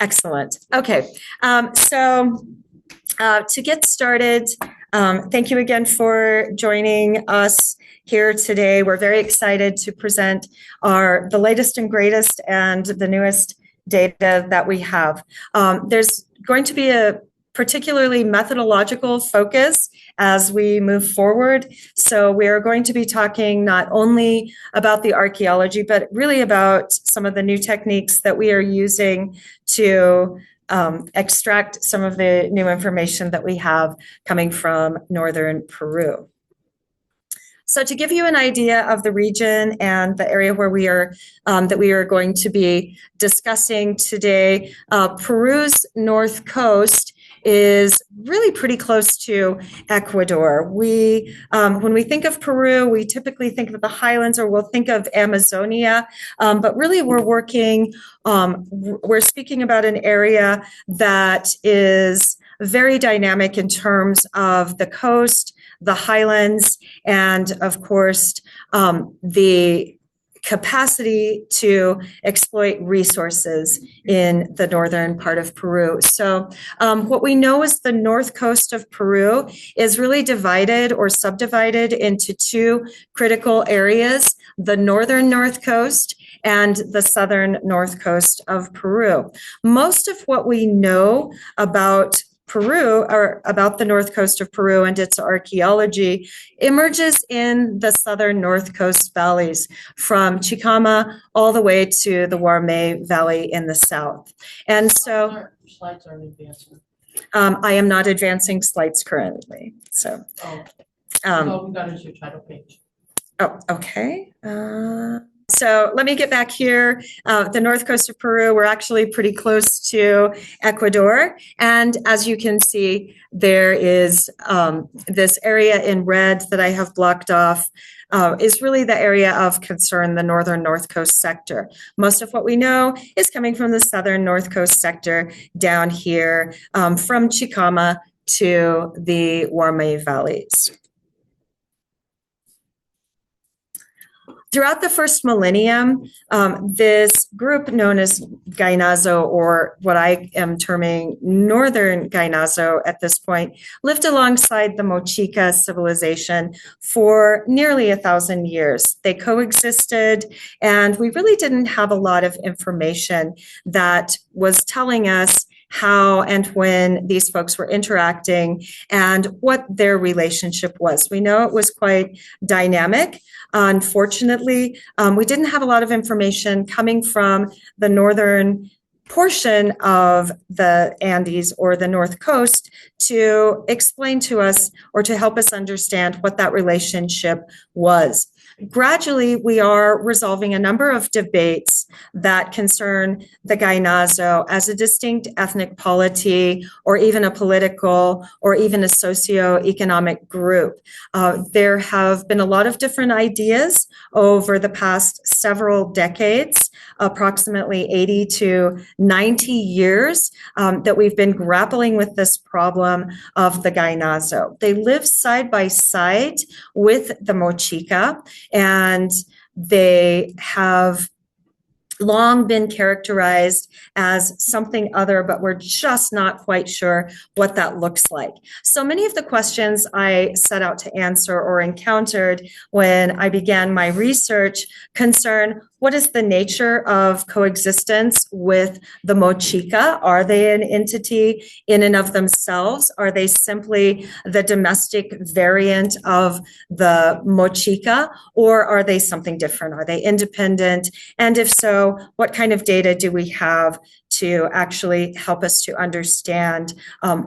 Excellent. Okay. To get started, thank you again for joining us here today. We're very excited to present the latest and greatest and the newest data that we have. There's going to be a particularly methodological focus as we move forward. So we are going to be talking not only about the archaeology, but really about some of the new techniques that we are using to extract some of the new information that we have coming from Northern Peru. So to give you an idea of the region and the area where we are, that we are going to be discussing today, Peru's north coast is really pretty close to Ecuador. When we think of Peru, we typically think of the highlands, or we'll think of Amazonia, but really we're speaking about an area that is very dynamic in terms of the coast, the highlands, and of course, the capacity to exploit resources in the northern part of Peru. So what we know is the north coast of Peru is really divided or subdivided into two critical areas: the northern north coast and the southern north coast of Peru. Most of what we know about Peru, or about the north coast of Peru and its archaeology, emerges in the southern north coast valleys from Chicama all the way to the Guarmey Valley in the south. And so slides aren't advancing. I am not advancing slides currently. So we got into your title page. Oh, okay. So let me get back here. The north coast of Peru, we're actually pretty close to Ecuador. And as you can see, there is this area in red that I have blocked off is really the area of concern, the northern north coast sector. Most of what we know is coming from the southern north coast sector down here from Chicama to the Guarmey valleys. Throughout the first millennium, this group known as Gainazo, or what I am terming Northern Gainazo at this point, lived alongside the Mochica civilization for nearly 1,000 years. They coexisted, and we really didn't have a lot of information that was telling us how and when these folks were interacting and what their relationship was. We know it was quite dynamic. Unfortunately, we didn't have a lot of information coming from the northern portion of the Andes or the North Coast to explain to us or to help us understand what that relationship was. Gradually, we are resolving a number of debates that concern the Gainazo as a distinct ethnic polity, or even a political, or even a socio-economic group. There have been a lot of different ideas over the past several decades, approximately 80 to 90 years, that we've been grappling with this problem of the Gainazo. They live side by side with the Mochica, and they have long been characterized as something other, but we're just not quite sure what that looks like. So many of the questions I set out to answer or encountered when I began my research concern: what is the nature of coexistence with the Mochica? Are they an entity in and of themselves? Are they simply the domestic variant of the Mochica, or are they something different? Are they independent? And if so, what kind of data do we have to actually help us to understand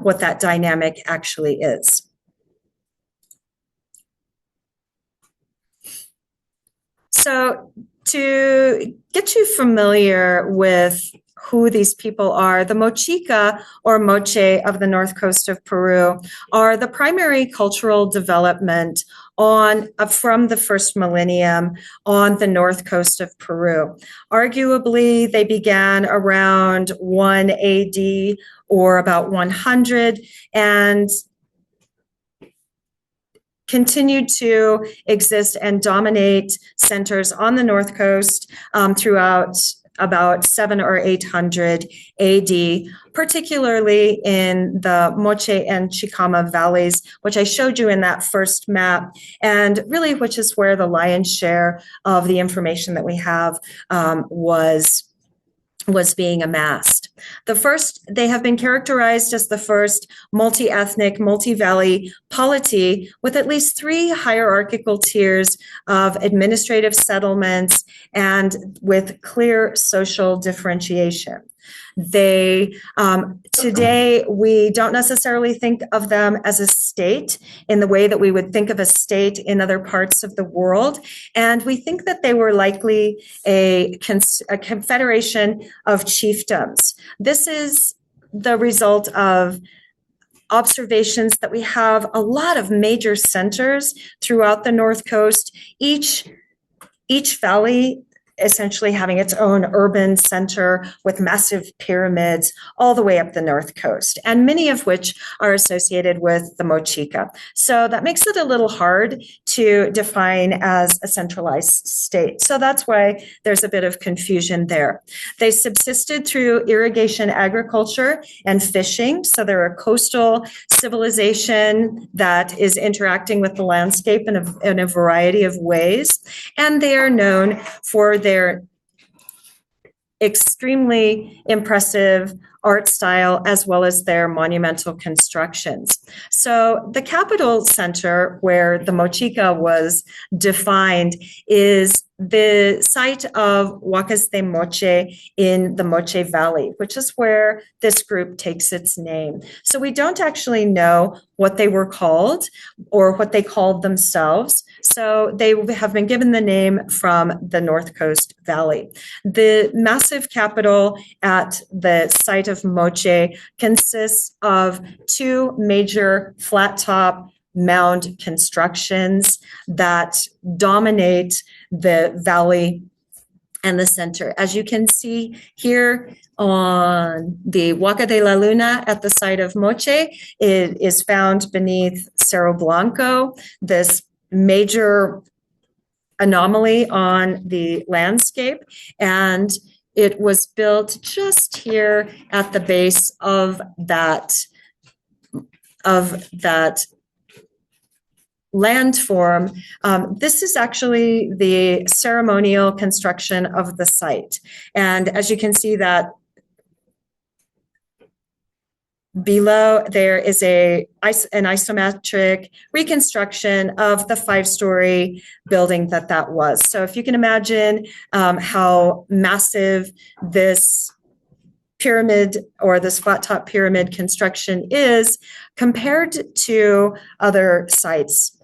what that dynamic actually is? So to get you familiar with who these people are, the Mochica, or Moche, of the north coast of Peru are the primary cultural development from the first millennium on the north coast of Peru. Arguably, they began around 1 AD or about 100, and continued to exist and dominate centers on the north coast throughout about 700 or 800 AD, particularly in the Moche and Chicama valleys, which I showed you in that first map, and really which is where the lion's share of the information that we have was being amassed. They have been characterized as the first multi-ethnic, multi-valley polity with at least 3 hierarchical tiers of administrative settlements and with clear social differentiation. Today, we don't necessarily think of them as a state in the way that we would think of a state in other parts of the world. And we think that they were likely a confederation of chiefdoms. This is the result of observations that we have a lot of major centers throughout the North Coast, each valley essentially having its own urban center with massive pyramids all the way up the North Coast, and many of which are associated with the Mochica. So that makes it a little hard to define as a centralized state. So that's why there's a bit of confusion there. They subsisted through irrigation, agriculture, and fishing. So they're a coastal civilization that is interacting with the landscape in a variety of ways. And they are known for their extremely impressive art style as well as their monumental constructions. So the capital center where the Mochica was defined is the site of Huacas de Moche in the Moche Valley, which is where this group takes its name. So we don't actually know what they were called or what they called themselves. So they have been given the name from the North Coast Valley. The massive capital at the site of Moche consists of 2 major flat top mound constructions that dominate the valley and the center. As you can see here on the Huaca de la Luna at the site of Moche, it is found beneath Cerro Blanco, this major anomaly on the landscape, and it was built just here at the base of that landform. This is actually the ceremonial construction of the site. And as you can see that below, there is an isometric reconstruction of the 5-story building that was. So if you can imagine how massive this pyramid or this flat top pyramid construction is compared to other sites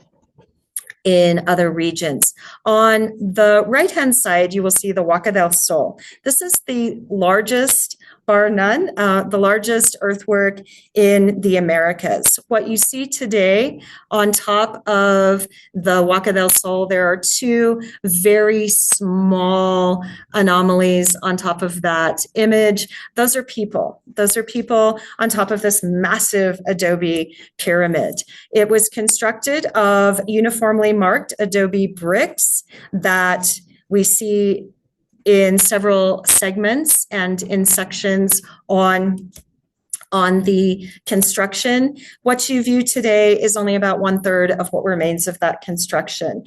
in other regions. On the right-hand side, you will see the Huaca del Sol. This is the largest, bar none, the largest earthwork in the Americas. What you see today on top of the Huaca del Sol, there are 2 very small anomalies on top of that image. Those are people. Those are people on top of this massive adobe pyramid. It was constructed of uniformly marked adobe bricks that we see in several segments and in sections on the construction. What you view today is only about 1/3 of what remains of that construction.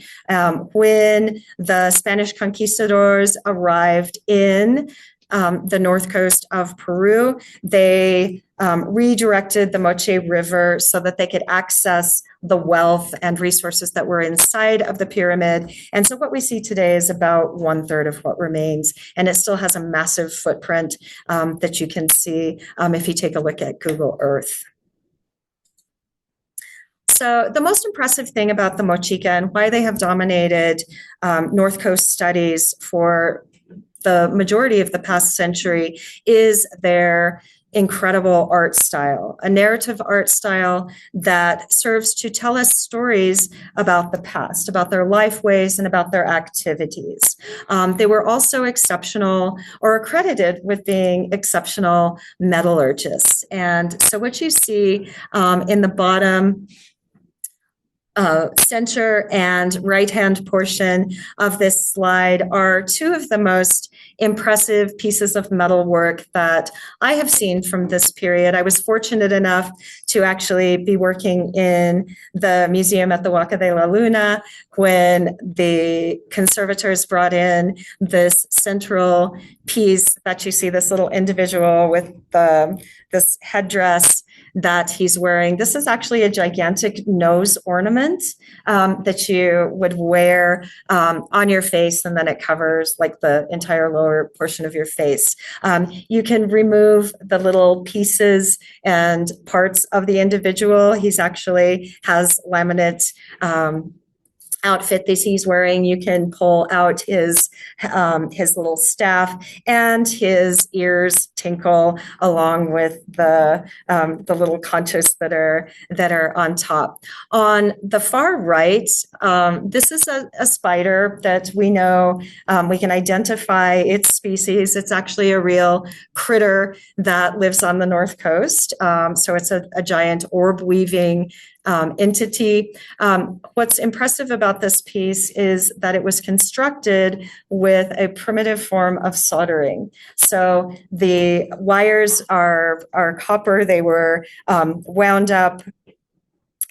When the Spanish conquistadors arrived in the north coast of Peru, they redirected the Moche River so that they could access the wealth and resources that were inside of the pyramid. And so what we see today is about 1/3 of what remains. And it still has a massive footprint that you can see if you take a look at Google Earth. So the most impressive thing about the Mochica and why they have dominated North Coast studies for the majority of the past century is their incredible art style, a narrative art style that serves to tell us stories about the past, about their lifeways and about their activities. They were also exceptional or accredited with being exceptional metallurgists. And so what you see in the bottom center and right-hand portion of this slide are 2 of the most impressive pieces of metalwork that I have seen from this period. I was fortunate enough to actually be working in the museum at the Huaca de la Luna when the conservators brought in this central piece that you see, this little individual with this headdress that he's wearing. This is actually a gigantic nose ornament that you would wear on your face, and then it covers like the entire lower portion of your face. You can remove the little pieces and parts of the individual. He's actually has laminate outfit that he's wearing. You can pull out his little staff, and his ears tinkle along with the little conchas that are on top. On the far right, this is a spider that we know we can identify its species. It's actually a real critter that lives on the North Coast. So it's a giant orb weaving entity. What's impressive about this piece is that it was constructed with a primitive form of soldering. So the wires are copper. They were wound up,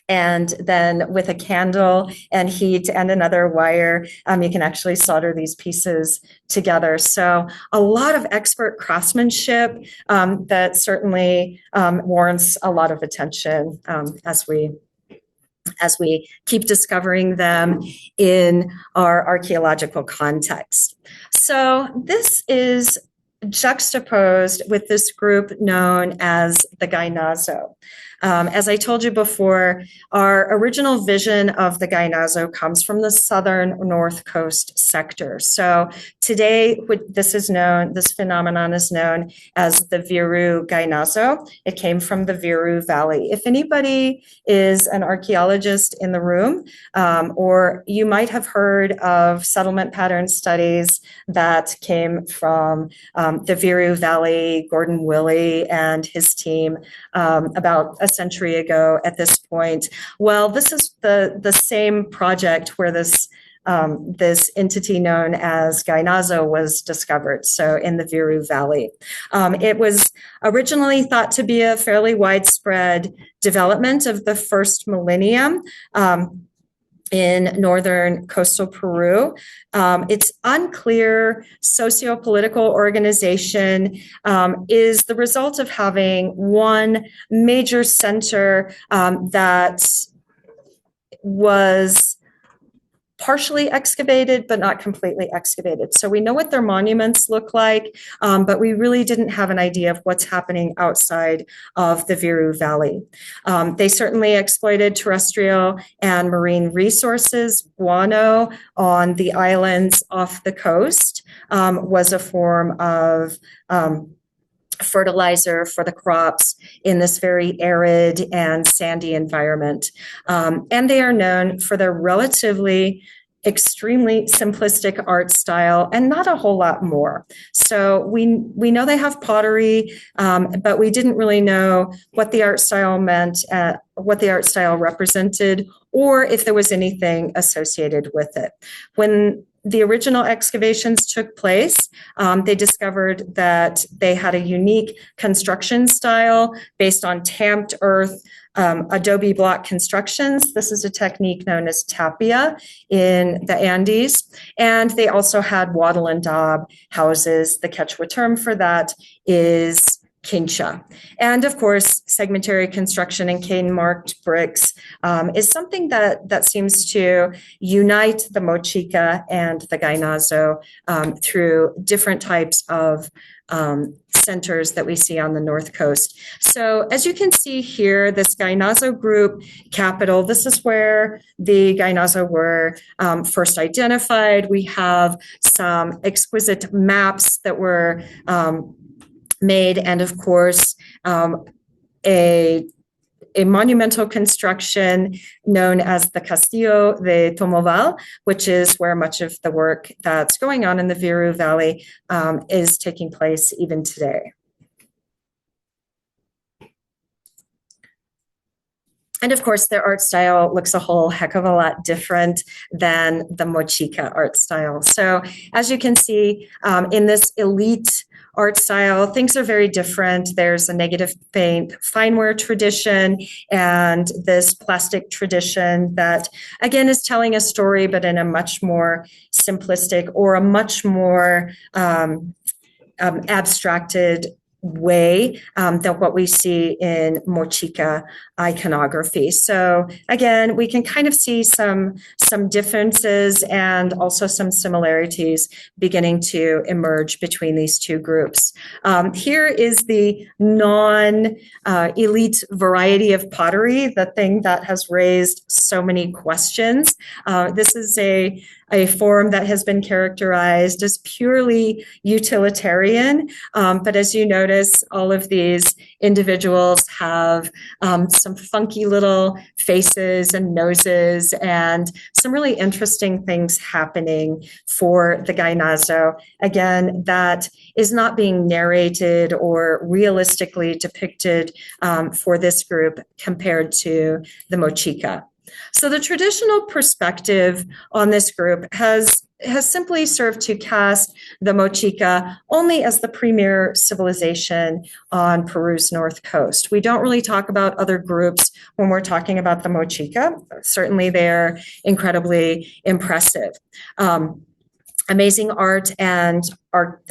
and then with a candle and heat and another wire, you can actually solder these pieces together. So a lot of expert craftsmanship that certainly warrants a lot of attention as we keep discovering them in our archaeological context. So this is juxtaposed with this group known as the Gainazo. As I told you before, our original vision of the Gainazo comes from the southern North Coast sector. So today, this phenomenon is known as the Viru Gainazo. It came from the Viru Valley. If anybody is an archaeologist in the room, or you might have heard of settlement pattern studies that came from the Viru Valley, Gordon Willey and his team about a century ago at this point. Well, this is the same project where this entity known as Gainazo was discovered, so in the Viru Valley. It was originally thought to be a fairly widespread development of the first millennium in northern coastal Peru. Its unclear socio-political organization is the result of having one major center that was partially excavated, but not completely excavated. So we know what their monuments look like, but we really didn't have an idea of what's happening outside of the Viru Valley. They certainly exploited terrestrial and marine resources. Guano on the islands off the coast was a form of fertilizer for the crops in this very arid and sandy environment. And they are known for their relatively extremely simplistic art style and not a whole lot more. So we know they have pottery, but we didn't really know what the art style meant, what the art style represented, or if there was anything associated with it. When the original excavations took place, they discovered that they had a unique construction style based on tamped earth, adobe block constructions. This is a technique known as tapia in the Andes. And they also had wattle and daub houses. The Quechua term for that is quincha. And of course, segmentary construction and cane-marked bricks is something that seems to unite the Mochica and the Gainazo through different types of centers that we see on the North Coast. So as you can see here, this Gainazo group capital, this is where the Gainazo were first identified. We have some exquisite maps that were made, and of course, a monumental construction known as the Castillo de Tomoval, which is where much of the work that's going on in the Viru Valley is taking place even today. And of course, their art style looks a whole heck of a lot different than the Mochica art style. So as you can see, in this elite art style, things are very different. There's a negative paint fineware tradition and this plastic tradition that, again, is telling a story, but in a much more simplistic or a much more abstracted way than what we see in Mochica iconography. So again, we can kind of see some differences and also some similarities beginning to emerge between these two groups. Here is the non-elite variety of pottery, the thing that has raised so many questions. This is a form that has been characterized as purely utilitarian. But as you notice, all of these individuals have some funky little faces and noses and some really interesting things happening for the Gainazo. Again, that is not being narrated or realistically depicted for this group compared to the Mochica. So the traditional perspective on this group has simply served to cast the Mochica only as the premier civilization on Peru's north coast. We don't really talk about other groups when we're talking about the Mochica. Certainly they're incredibly impressive. Amazing art and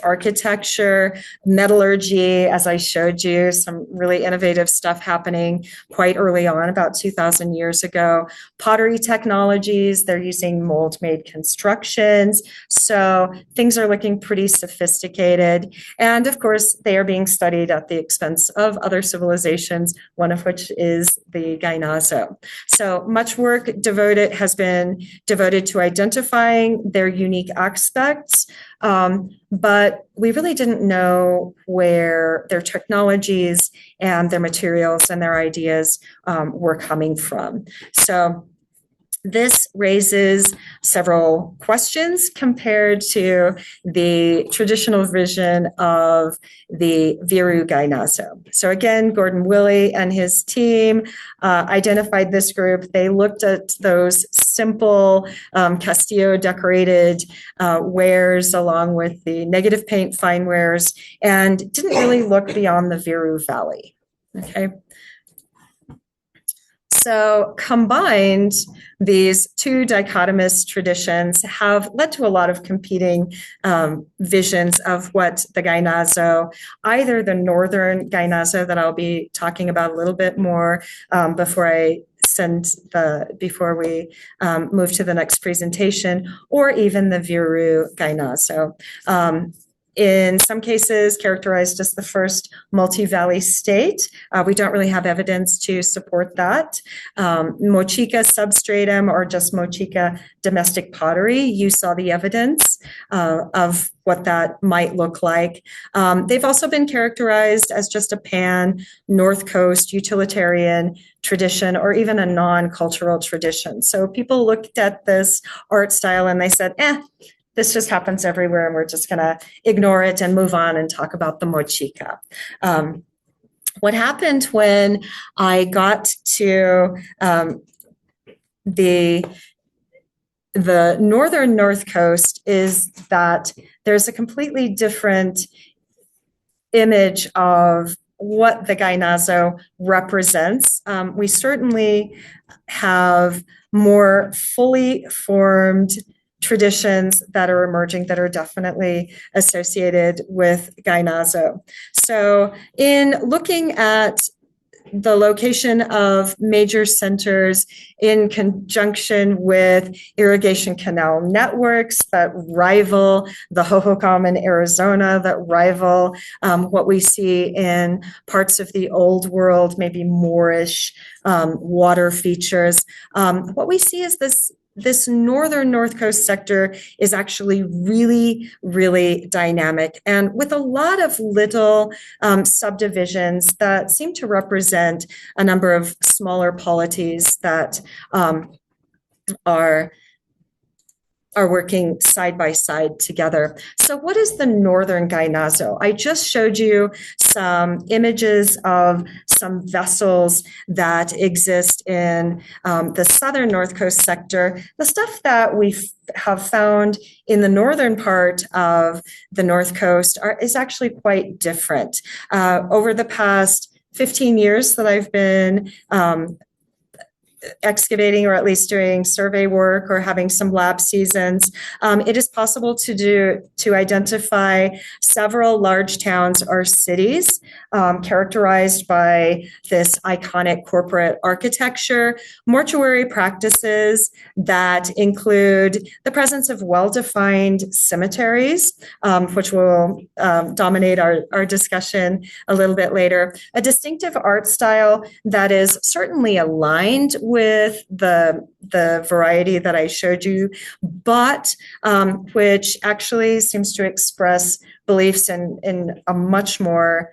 architecture, metallurgy, as I showed you, some really innovative stuff happening quite early on, about 2,000 years ago. Pottery technologies, they're using mold-made constructions. So things are looking pretty sophisticated. And of course, they are being studied at the expense of other civilizations, one of which is the Gainazo. So much work has been devoted to identifying their unique aspects. But we really didn't know where their technologies and their materials and their ideas were coming from. So this raises several questions compared to the traditional vision of the Viru Gainazo. So again, Gordon Willey and his team identified this group. They looked at those simple Castillo decorated wares along with the negative paint fine wares and didn't really look beyond the Viru Valley. Okay. So combined, these two dichotomous traditions have led to a lot of competing visions of what the Gainazo, either the northern Gainazo that I'll be talking about a little bit more before we move to the next presentation, or even the Viru Gainazo. In some cases characterized as the first multi-valley state. We don't really have evidence to support that. Mochica substratum or just Mochica domestic pottery, you saw the evidence of what that might look like. They've also been characterized as just a pan-North Coast utilitarian tradition or even a non-cultural tradition. So people looked at this art style and they said, this just happens everywhere and we're just going to ignore it and move on and talk about the Mochica. What happened when I got to the northern North Coast is that there's a completely different image of what the Gainazo represents. We certainly have more fully formed traditions that are emerging that are definitely associated with Gainazo. So in looking at the location of major centers in conjunction with irrigation canal networks that rival the Hohokam in Arizona, that rival what we see in parts of the old world, maybe Moorish water features. What we see is this northern North Coast sector is actually really, really dynamic and with a lot of little subdivisions that seem to represent a number of smaller polities that are are working side by side together. So what is the Northern Gainazo? I just showed you some images of some vessels that exist in the southern North Coast sector. The stuff that we have found in the northern part of the North Coast is actually quite different. Over the past 15 years that I've been excavating, or at least doing survey work or having some lab seasons, it is possible to identify several large towns or cities characterized by this iconic corporate architecture, mortuary practices that include the presence of well-defined cemeteries, which will dominate our discussion a little bit later, a distinctive art style that is certainly aligned with the variety that I showed you, but which actually seems to express beliefs in a much more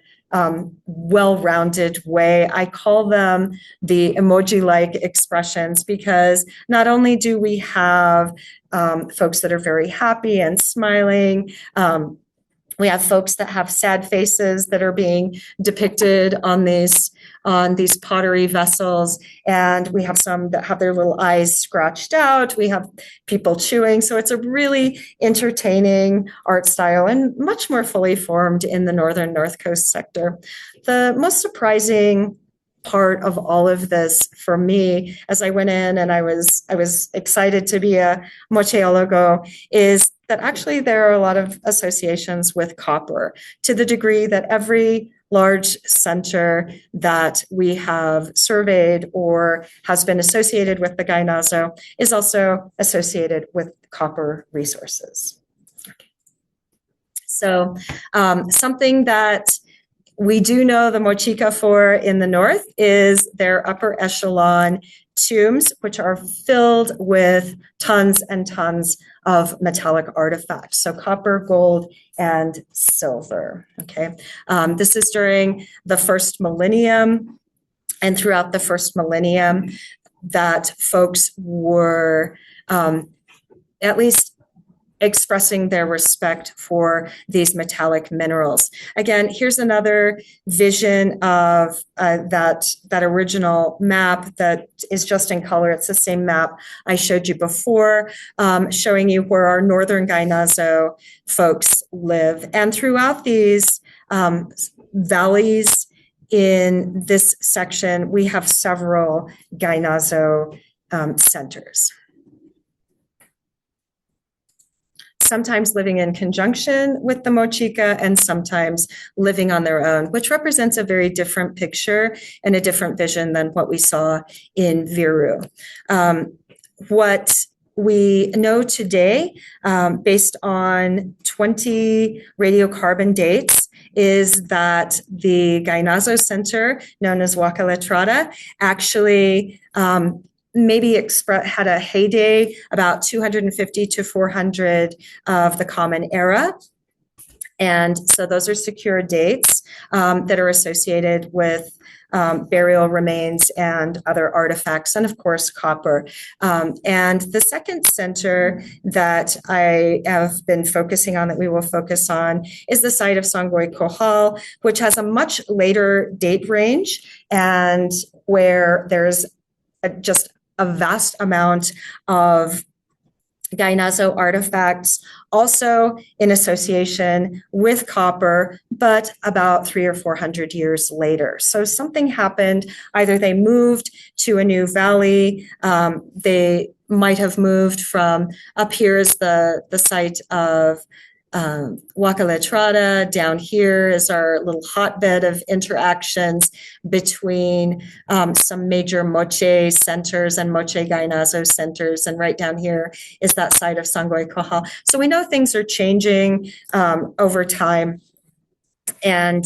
well-rounded way. I call them the emoji-like expressions because not only do we have folks that are very happy and smiling, we have folks that have sad faces that are being depicted on these pottery vessels, and we have some that have their little eyes scratched out. We have people chewing, so it's a really entertaining art style and much more fully formed in the northern North Coast sector. The most surprising part of all of this for me, as I went in and I was excited to be a mocheólogo, is that actually there are a lot of associations with copper, to the degree that every large center that we have surveyed or has been associated with the Gainazo is also associated with copper resources. So something that we do know the Mochica for in the north is their upper echelon tombs, which are filled with tons and tons of metallic artifacts. So copper, gold, and silver. Okay. This is during the first millennium, and throughout the first millennium that folks were at least expressing their respect for these metallic minerals. Again, here's another vision of that original map that is just in color. It's the same map I showed you before, showing you where our Northern Gainazo folks live. And throughout these valleys in this section, we have several Gainazo centers. Sometimes living in conjunction with the Mochica and sometimes living on their own, which represents a very different picture and a different vision than what we saw in Viru. What we know today, based on 20 radiocarbon dates, is that the Gainazo Center, known as Huaca Letrada, actually maybe had a heyday about 250 to 400 of the Common Era. And so those are secure dates that are associated with burial remains and other artifacts, and of course, copper. And the second center that I have been focusing on, that we will focus on, is the site of Sangoi Kohal, which has a much later date range and where there's just a vast amount of Gainazo artifacts, also in association with copper, but about 300 or 400 years later. So something happened. Either they moved to a new valley, they might have moved from up here is the site of Huaca Letrada. Down here is our little hotbed of interactions between some major Moche centers and Moche Gainazo centers. And right down here is that site of Sangoi Kohal. So we know things are changing over time. And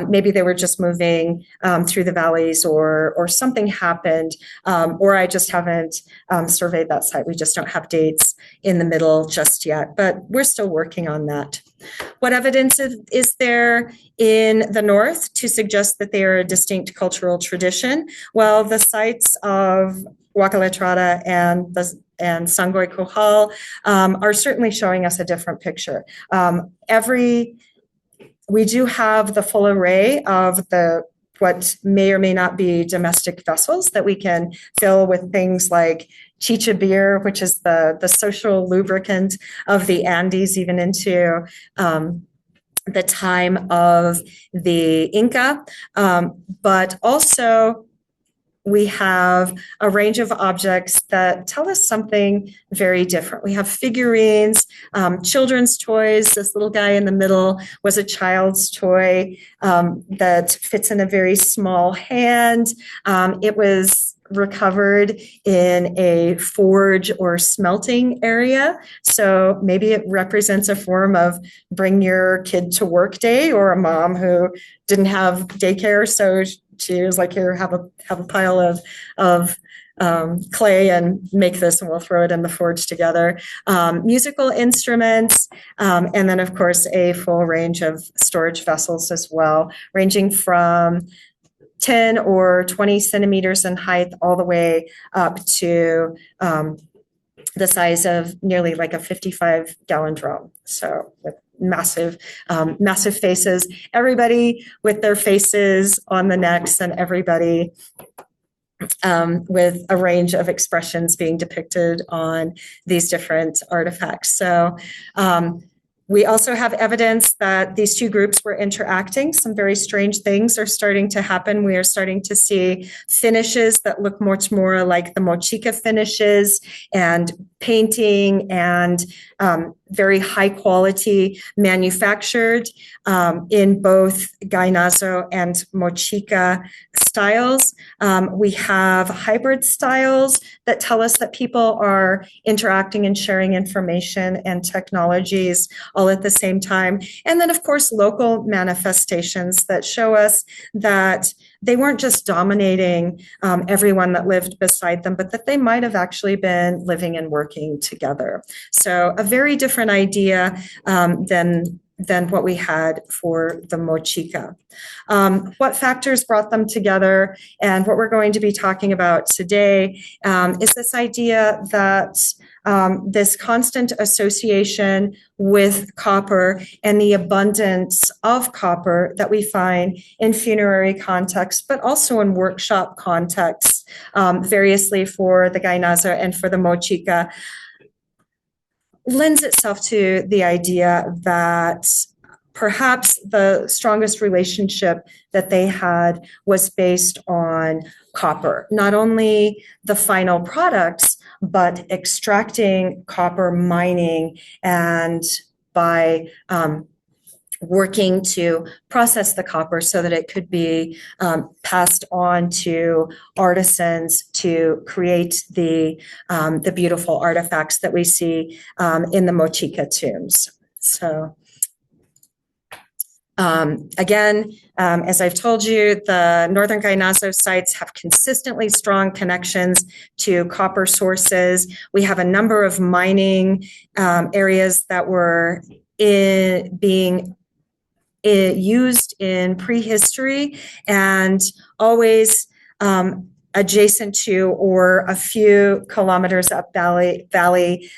maybe they were just moving through the valleys, or something happened, or I just haven't surveyed that site. We just don't have dates in the middle just yet, but we're still working on that. What evidence is there in the north to suggest that they are a distinct cultural tradition? Well, the sites of Huaca Letrada and Sangoi Kohal are certainly showing us a different picture. We do have the full array of what may or may not be domestic vessels that we can fill with things like chicha beer, which is the social lubricant of the Andes, even into the time of the Inca. But also, we have a range of objects that tell us something very different. We have figurines, children's toys. This little guy in the middle was a child's toy that fits in a very small hand. It was recovered in a forge or smelting area. So maybe it represents a form of bring your kid to work day, or a mom who didn't have daycare, so she was like, here, have a pile of clay and make this, and we'll throw it in the forge together. Musical instruments, and then of course a full range of storage vessels as well, ranging from 10 or 20 centimeters in height all the way up to the size of nearly like a 55-gallon drum. So with massive faces, everybody with their faces on the necks, and everybody with a range of expressions being depicted on these different artifacts. So we also have evidence that these two groups were interacting. Some very strange things are starting to happen. We are starting to see finishes that look much more like the Mochica finishes, and painting, and very high quality manufactured in both Gainazo and Mochica styles. We have hybrid styles that tell us that people are interacting and sharing information and technologies all at the same time. And then, of course, local manifestations that show us that they weren't just dominating everyone that lived beside them, but that they might have actually been living and working together. So a very different idea than what we had for the Mochica. What factors brought them together, and what we're going to be talking about today is this idea that this constant association with copper and the abundance of copper that we find in funerary contexts, but also in workshop contexts, variously for the Gainaza and for the Mochica, lends itself to the idea that perhaps the strongest relationship that they had was based on copper, not only the final products, but extracting copper, mining, and by working to process the copper so that it could be passed on to artisans to create the beautiful artifacts that we see in the Mochica tombs. So again, as I've told you, the Northern Gainazo sites have consistently strong connections to copper sources. We have a number of mining areas that were being used in prehistory, and always adjacent to or a few kilometers up valley,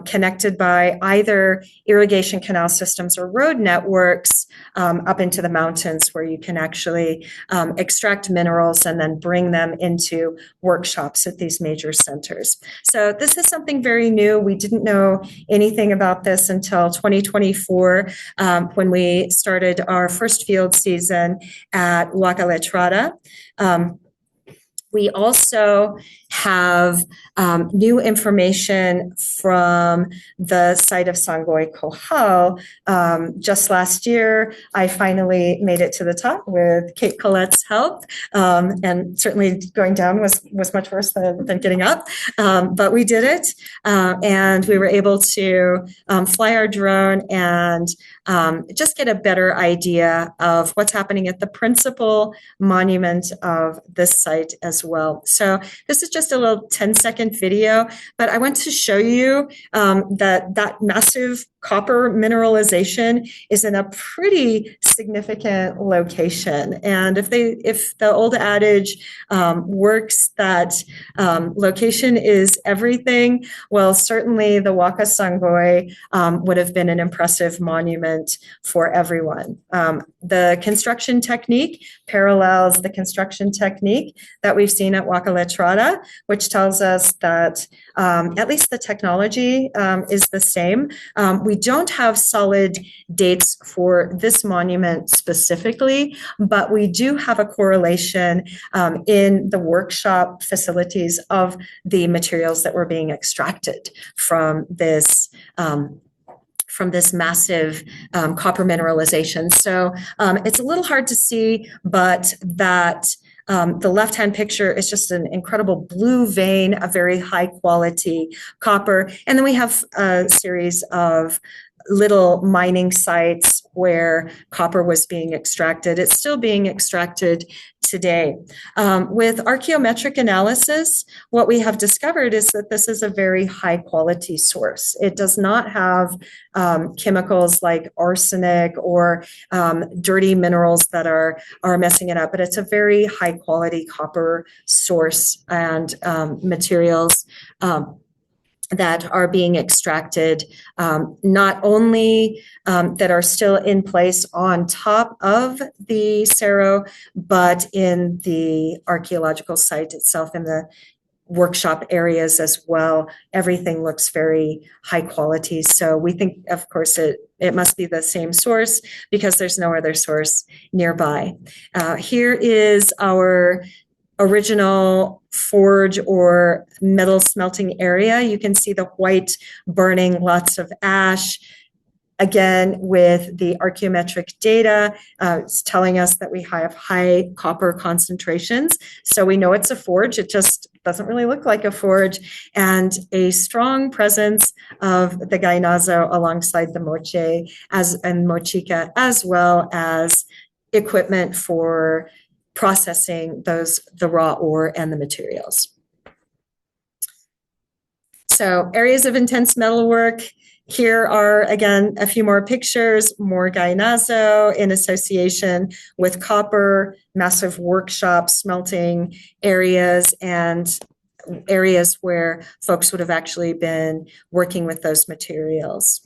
connected by either irrigation canal systems or road networks up into the mountains, where you can actually extract minerals and then bring them into workshops at these major centers. So this is something very new. We didn't know anything about this until 2024 when we started our first field season at Huaca Letrada. We also have new information from the site of Sangoi Kohal. Just last year, I finally made it to the top with Kate Colette's help, and certainly going down was much worse than getting up, but we did it, and we were able to fly our drone and just get a better idea of what's happening at the principal monument of this site as well. So this is just just a little 10-second video, but I want to show you that massive copper mineralization is in a pretty significant location. And if the old adage works that location is everything, well, certainly the Waka Sangoi would have been an impressive monument for everyone. The construction technique parallels the construction technique that we've seen at Waka Letrada, which tells us that at least the technology is the same. We don't have solid dates for this monument specifically, but we do have a correlation in the workshop facilities of the materials that were being extracted from this massive copper mineralization. So it's a little hard to see, but that the left-hand picture is just an incredible blue vein, a very high quality copper. And then we have a series of little mining sites where copper was being extracted. It's still being extracted today. With archaeometric analysis, what we have discovered is that this is a very high quality source. It does not have chemicals like arsenic or dirty minerals that are messing it up, but it's a very high quality copper source and materials that are being extracted, not only that are still in place on top of the Cerro, but in the archaeological site itself, in the workshop areas as well. Everything looks very high quality. So we think, of course, it must be the same source because there's no other source nearby. Here is our original forge or metal smelting area. You can see the white burning, lots of ash. Again, with the archaeometric data, it's telling us that we have high copper concentrations. So we know it's a forge. It just doesn't really look like a forge. And a strong presence of the gainazo alongside the moche and mochica, as well as equipment for processing the raw ore and the materials. So areas of intense metalwork. Here are, again, a few more pictures, more gainazo in association with copper, massive workshops, smelting areas, and areas where folks would have actually been working with those materials.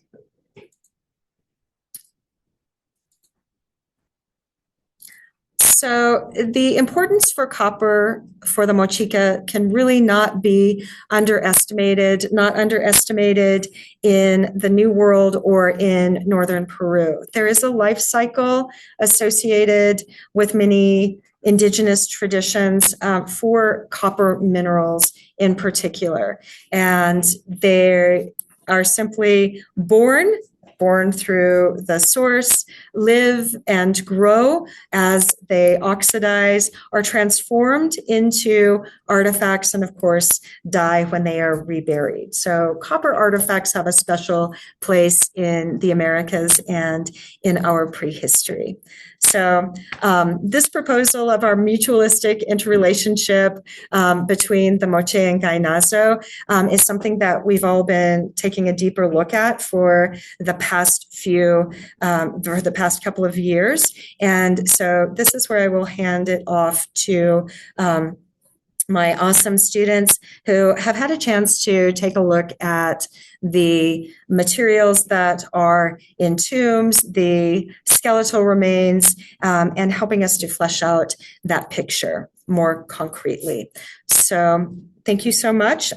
So the importance for copper for the mochica can really not be underestimated, not underestimated in the New World or in Northern Peru. There is a life cycle associated with many indigenous traditions for copper minerals in particular. And they are simply born through the source, live and grow as they oxidize, are transformed into artifacts, and of course, die when they are reburied. So copper artifacts have a special place in the Americas and in our prehistory. So this proposal of our mutualistic interrelationship between the moche and gainazo is something that we've all been taking a deeper look at for the past couple of years. And so this is where I will hand it off to my awesome students who have had a chance to take a look at the materials that are in tombs, the skeletal remains, and helping us to flesh out that picture more concretely. So thank you so much.